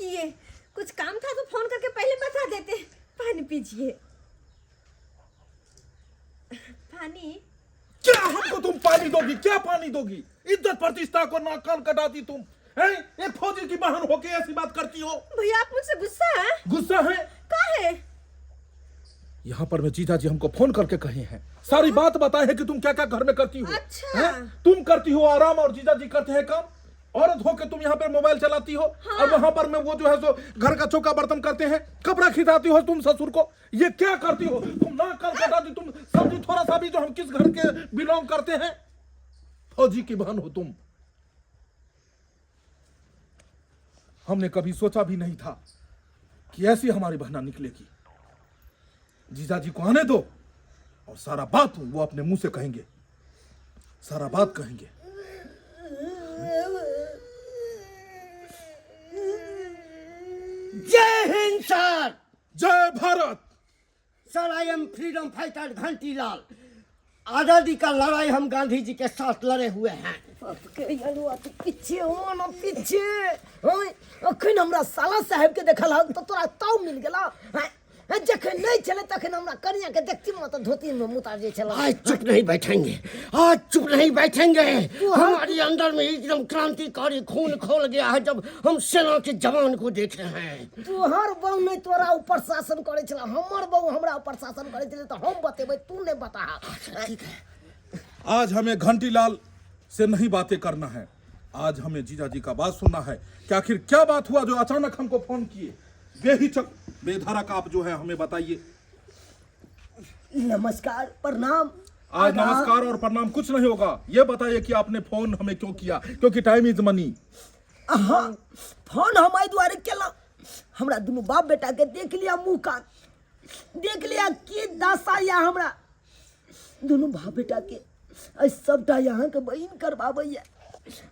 किए, कुछ काम था तो फोन करके पहले बता देते। पानी पीजिए। पानी? क्या हमको तुम पानी दोगी? क्या पानी दोगी? इज्जत प्रतिष्ठा को नाक कान कटाती तुम हैं? एक फौजी की बहन होके ऐसी बात करती हो? भैया आप मुझसे गुस्सा है? गुस्सा है? काहे? यहाँ पर मैं जीजा जी हमको फोन करके कहे हैं, सारी बात बताए है कि तुम क्या क्या घर में करती हो। अच्छा। हैं? तुम करती हो आराम और जीजा जी करते हैं काम। औरत हो के तुम यहाँ पर मोबाइल चलाती हो। हाँ। और वहां पर मैं वो जो है सो घर का चौका बर्तन करते हैं, कपड़ा खिंचाती हो तुम ससुर को। ये क्या करती हो तुम? नाक कान कटाती तुम। समझी थोड़ा सा भी जो हम किस घर के बिलोंग करते हैं। फौजी की बहन हो तुम। हमने कभी सोचा भी नहीं था कि ऐसी हमारी बहना निकलेगी। जीजा जी को आने दो और सारा बात वो अपने मुंह से कहेंगे, सारा बात कहेंगे। जय Hind sir. Jai Bharat. Sir I am freedom fighter Ghantilal. आजादी का लड़ाई हम गांधी जी के साथ लड़े हुए हैं। पीछे हो ना पीछे। अखन हमरा साला साहब के देखल तो तोरा ताव मिल गेला। जखन नहीं चले तखन हमरा कनिया के देखती में तो धोती में मुतार जे चला। आज चुप नहीं बैठेंगे, आज चुप नहीं बैठेंगे। हमारे अंदर में एकदम क्रांतिकारी खून खोल गया है जब हम सेना के जवान को देख रहे हैं। तोहर बहू नहीं तोरा ऊपर शासन करे छला, हमर बहू हमरा ऊपर शासन करे छले तो हम बतेबै, तू नहीं बता। ठीक है। आज हमें घंटीलाल से नहीं बातें करना है, आज हमें जीजा जी का बात सुनना है कि आखिर क्या बात हुआ जो अचानक हमको फोन किए। बेहिचक बेधड़क आप जो है हमें बताइए। नमस्कार प्रणाम। आज नमस्कार और प्रणाम कुछ नहीं होगा, ये बताइए कि आपने फोन हमें क्यों किया? क्योंकि टाइम इज मनी। हाँ, फोन हमारे द्वारे केला। हमरा दोनों बाप बेटा के देख लिया, मुंह कान देख लिया की दशा या हमरा दोनों बाप बेटा के सबटा यहाँ के बहिन करबाबैया।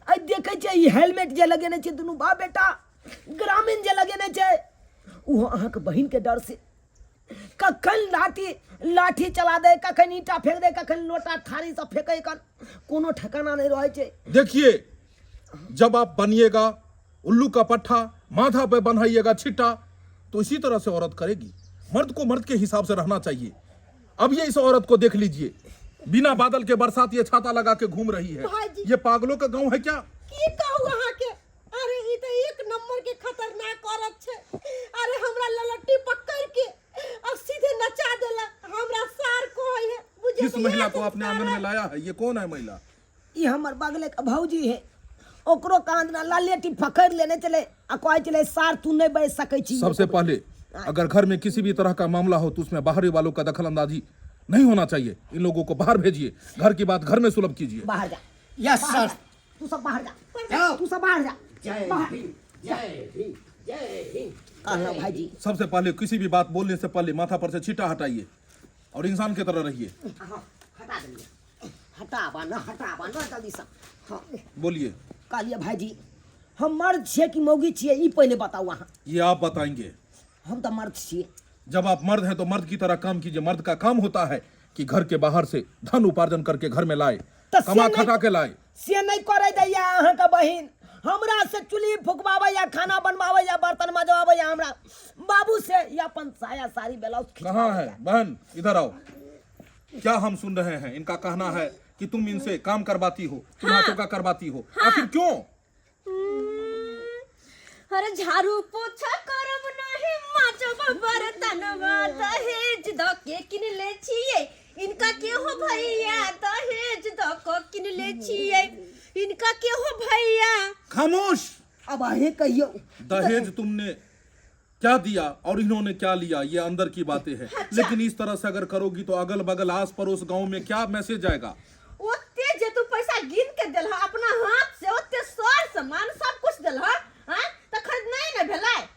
आई देखे छे ई हेलमेट जे लगेने छे दोनों बाप बेटा, ग्रामीण जे लगेने छे वो अहाँ के बहिन के डर से कखन लाठी चला दे, कखन ईटा फेंक दे, कखन लोटा थारी सब फेंके, कोनो ठिकाना नहीं रहे छे। देखिए, जब आप बनिएगा उल्लू का पट्टा, माथा पे बनाइएगा छिट्टा, तो इसी तरह से औरत करेगी। मर्द को मर्द के हिसाब से रहना चाहिए। अब ये इस औरत को देख लीजिए, बिना बादल के बरसात ये छाता लगा के घूम रही है। ये पागलों का गांव है क्या? की कहू अहाँ के? अरे ई तो एक नंबर के खतरनाक औरत छे। अरे हमरा ललट्टी पकड़ के और सीधे नचा देला। हमरा सार को है बुझे। किस महिला को आपने आंगन में लाया है? ये कौन है महिला? ये हमर बगले का भौजी है। ओकरो कांद ना लालेटी पकड़ लेने चले आ कहै चले सार तू नहीं बैठ सकै छी। सबसे पहले अगर घर में किसी भी तरह का मामला हो तो उसमें बाहरी वालों का दखल अंदाजी नहीं होना चाहिए। इन लोगों को बाहर भेजिए, घर की बात घर में सुलभ कीजिए। बाहर जा। Yes sir. तू सब बाहर जा, तू सब बाहर जा। जय हिंद, जय हिंद, जय हिंद। कहना भाईजी, सबसे पहले किसी भी बात बोलने से पहले माथा पर से छींटा हटाइए और इंसान की तरह रहिए। हटा देंगे। हटावा ना जल्दी से। हाँ बोलिए। कहलिए भाईजी, हम मर्द छिए कि मौगी छिए ई पहले बताओ अहाँ। ये आप बताएंगे। हम तो मर्द छिए। जब आप मर्द हैं तो मर्द की तरह काम कीजिए। मर्द का काम होता है कि घर के बाहर से धन उपार्जन करके घर में लाए, कमा खटा के लाए। से नहीं करे दैया अहाँ का बहिन। हमरा से चुल्ही फुकवावे या खाना बनवावे या बर्तन मजवावे या हमरा बाबू से या अपन साया साड़ी ब्लाउज कहाँ है बहन? इधर आओ। क्या हम सुन रहे हैं? इनका कहना है कि तुम इनसे काम करवाती हो, चूल्हा चौका करवाती हो। आखिर क्यों? अरे झाड़ू पोछा करब नहीं, माजब बर्तनवा, दहेज द के किन ले छिए। इनका के हो भैया? दहेज द को किन ले छिए। इनका के हो भैया? खामोश। अब आहे कहियो दहेज तुमने क्या दिया और इन्होंने क्या लिया, ये अंदर की बातें हैं। अच्छा। लेकिन इस तरह से अगर करोगी तो अगल बगल आस पड़ोस गांव में क्या मैसेज जाएगा? ओते जे तू पैसा गिन के देल अपना हाथ से, ओते सर सामान सब कुछ देल हां त खरीद नहीं न भेलै।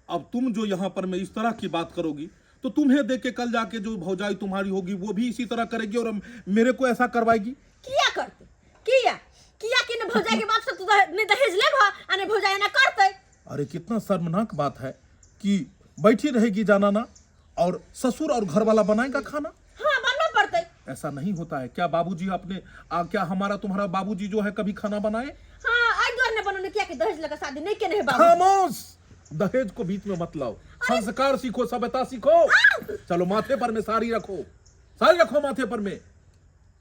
अब तुम जो यहाँ पर मैं इस तरह की बात करोगी तो तुम्हें देख के कल जाके जो भौजाई तुम्हारी होगी वो भी इसी तरह करेगी और मेरे को ऐसा करवाएगी। किया करते? किया कि न भौजाई के बाप से तू ने दहेज लेबा आ ने भौजाई ना करते। अरे कितना शर्मनाक बात है कि बैठी रहेगी जानाना और ससुर और घर वाला बनाएगा खाना। हां बनना पड़ते। ऐसा नहीं होता है। क्या बाबूजी अपने क्या हमारा तुम्हारा बाबूजी जो है कभी खाना बनाए? हां आज द्वार ने बनने किया कि दहेज लगा शादी नहीं के नहीं बाबू। खामोश। दहेज को बीच में मत लाओ, संस्कार सीखो, सभ्यता सीखो। चलो माथे पर में साड़ी रखो, साड़ी रखो माथे पर में।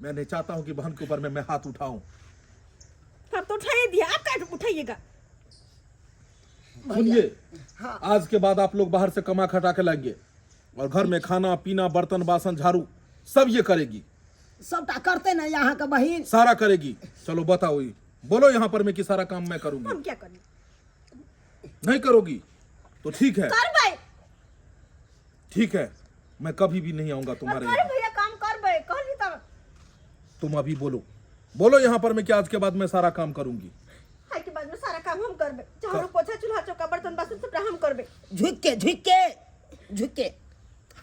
मैं नहीं चाहता हूं कि बहन के ऊपर में मैं हाथ उठाऊं। आप तो उठाइए दिया, आप क्या उठाइएगा? सुनिए, आज के बाद आप लोग बाहर से कमा खटा के लाएंगे और घर में खाना पीना, बर्तन बासन, झाड़ू सब ये करेगी, सबटा करते ना यहाँ का बहन। सारा करेगी। चलो बताओ, ये बोलो यहाँ पर मैं कि सारा काम मैं करूंगी। हम क्या करें? नहीं करोगी तो ठीक है, कर भाई, ठीक है, मैं कभी भी नहीं आऊंगा तुम्हारे कर यहाँ। भैया काम कर भाई, कह ली तब। तुम अभी बोलो, बोलो यहाँ पर मैं कि आज के बाद मैं सारा काम करूंगी। हाय के बाद में सारा काम हम करबे, झाड़ू पोछा चूल्हा चौका बर्तन बासन सबटा हम करबे। झुक के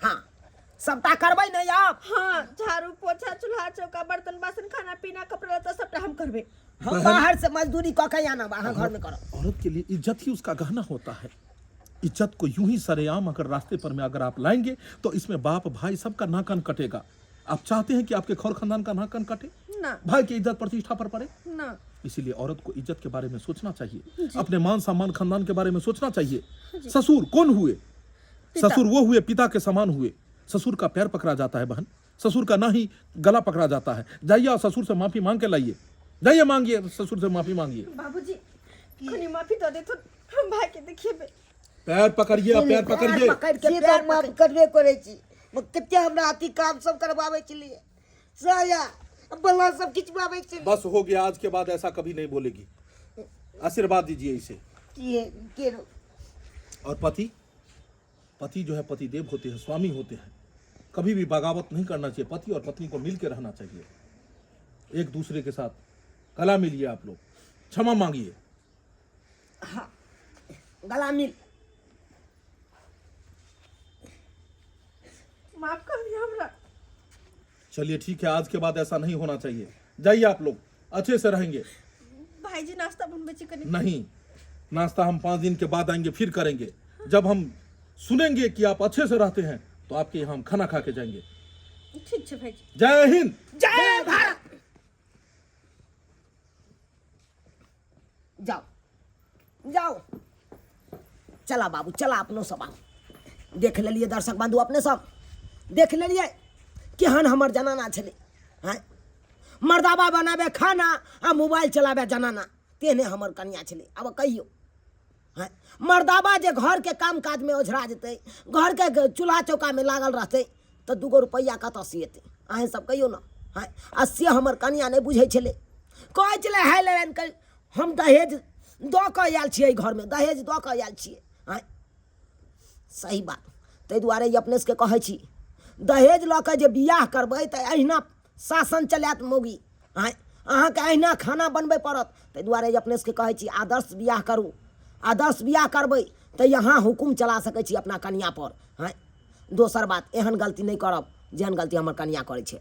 हाँ सबटा करबै नहीं आप। हाँ, झाड़ू पोछा चूल्हा चौका बर्तन बासन खाना पीना कपड़ा लत्ता सबटा हम करबे। हम बाहर से मजदूरी कऽ के आना बाहर घर में करो। औरत के लिए इज्जत ही उसका गहना होता है। इज्जत को यूं ही सरेआम अगर रास्ते पर में अगर आप लाएंगे तो इसमें बाप भाई सबका नाकन कटेगा। आप चाहते हैं कि आपके खौर खानदान का नाकन कटे, ना भाई की इज्जत प्रतिष्ठा पर पड़े? ना, इसीलिए औरत को इज्जत के बारे में सोचना चाहिए, अपने मान सम्मान खानदान के बारे में सोचना चाहिए। ससुर कौन हुए? ससुर वो हुए पिता के समान हुए। ससुर का पैर पकड़ा जाता है बहन, ससुर का ना ही गला पकड़ा जाता है। जाइए और ससुर से माफी मांग के लाइए, जाइए मांगिए, ससुर से माफी मांगिए। बाबूजी खनी माफी दे दे तो हम भाई के देखिए बे। पैर पकड़िए, पैर पकड़िए। पकड़ के से पैर तो माफ करबे करे छी, कते हमरा अति काम सब करवावे छलिए, साया बल्ला सब खिंचवावे छलिए। बस हो गया, आज के बाद ऐसा कभी नहीं बोलेगी। आशीर्वाद दीजिए इसे। केरो और पति, पति जो है पति देव होते हैं, स्वामी होते हैं। कभी भी बगावत नहीं करना चाहिए। पति और पत्नी को मिल के रहना चाहिए, एक दूसरे के साथ गला मिलिए। आप लोग क्षमा मांगिए। हाँ गला मिल। माफ कर दिया हमरा। चलिए ठीक है, आज के बाद ऐसा नहीं होना चाहिए। जाइए आप लोग, अच्छे से रहेंगे। भाईजी नाश्ता बनबे छी कनी। नहीं, नाश्ता हम 5 दिन के बाद आएंगे, फिर करेंगे। जब हम सुनेंगे कि आप अच्छे से रहते हैं तो आपके यहाँ हम खाना खा के जाएंगे। ठीक है भाईजी। जय हिंद। जय भारत। जाओ जाओ, चला बाबू चला, अपनो सब आओ। देख लेलिए दर्शक बंधु, अपने सब देख लेलिए केहन हमर जनाना छलै। हैं मर्दाबा बनाबे खाना आ मोबाइल चलाबे जनाना, तेहने हमर कन्या छलै। अब कहियो हैं मर्दाबा जे घर के काम काज में ओझरा जेतै, घर के चूल्हा चौका में लागल रहतै तो 2 रुपैया कतऽ से एतै? अहें सब कहियो ना। हैं आ से हमर कन्या नहीं बुझै छलै, कहै छलै हाय लेन कर हम दहेज दऽ कऽ आयल छियै, घरमे दहेज दऽ कऽ आयल छियै। हैं सही बात, ताहि दुआरे ई अपने सबके कहै छी, दहेज लऽ कऽ जे बियाह करबै तऽ अहिना शासन चलायत मौगी। हैं अहाँके अहिना खाना बनबै पड़त। ताहि दुआरे ई अपने सबके कहै छी, आदर्श बियाह करू। आदर्श बियाह करबै तऽ यहाँ हुकुम चला सकै छी अपना कनिया पर। हैं दोसर बात, एहन गलती नहीं करब जेहन गलती हमर कनिया करै छै।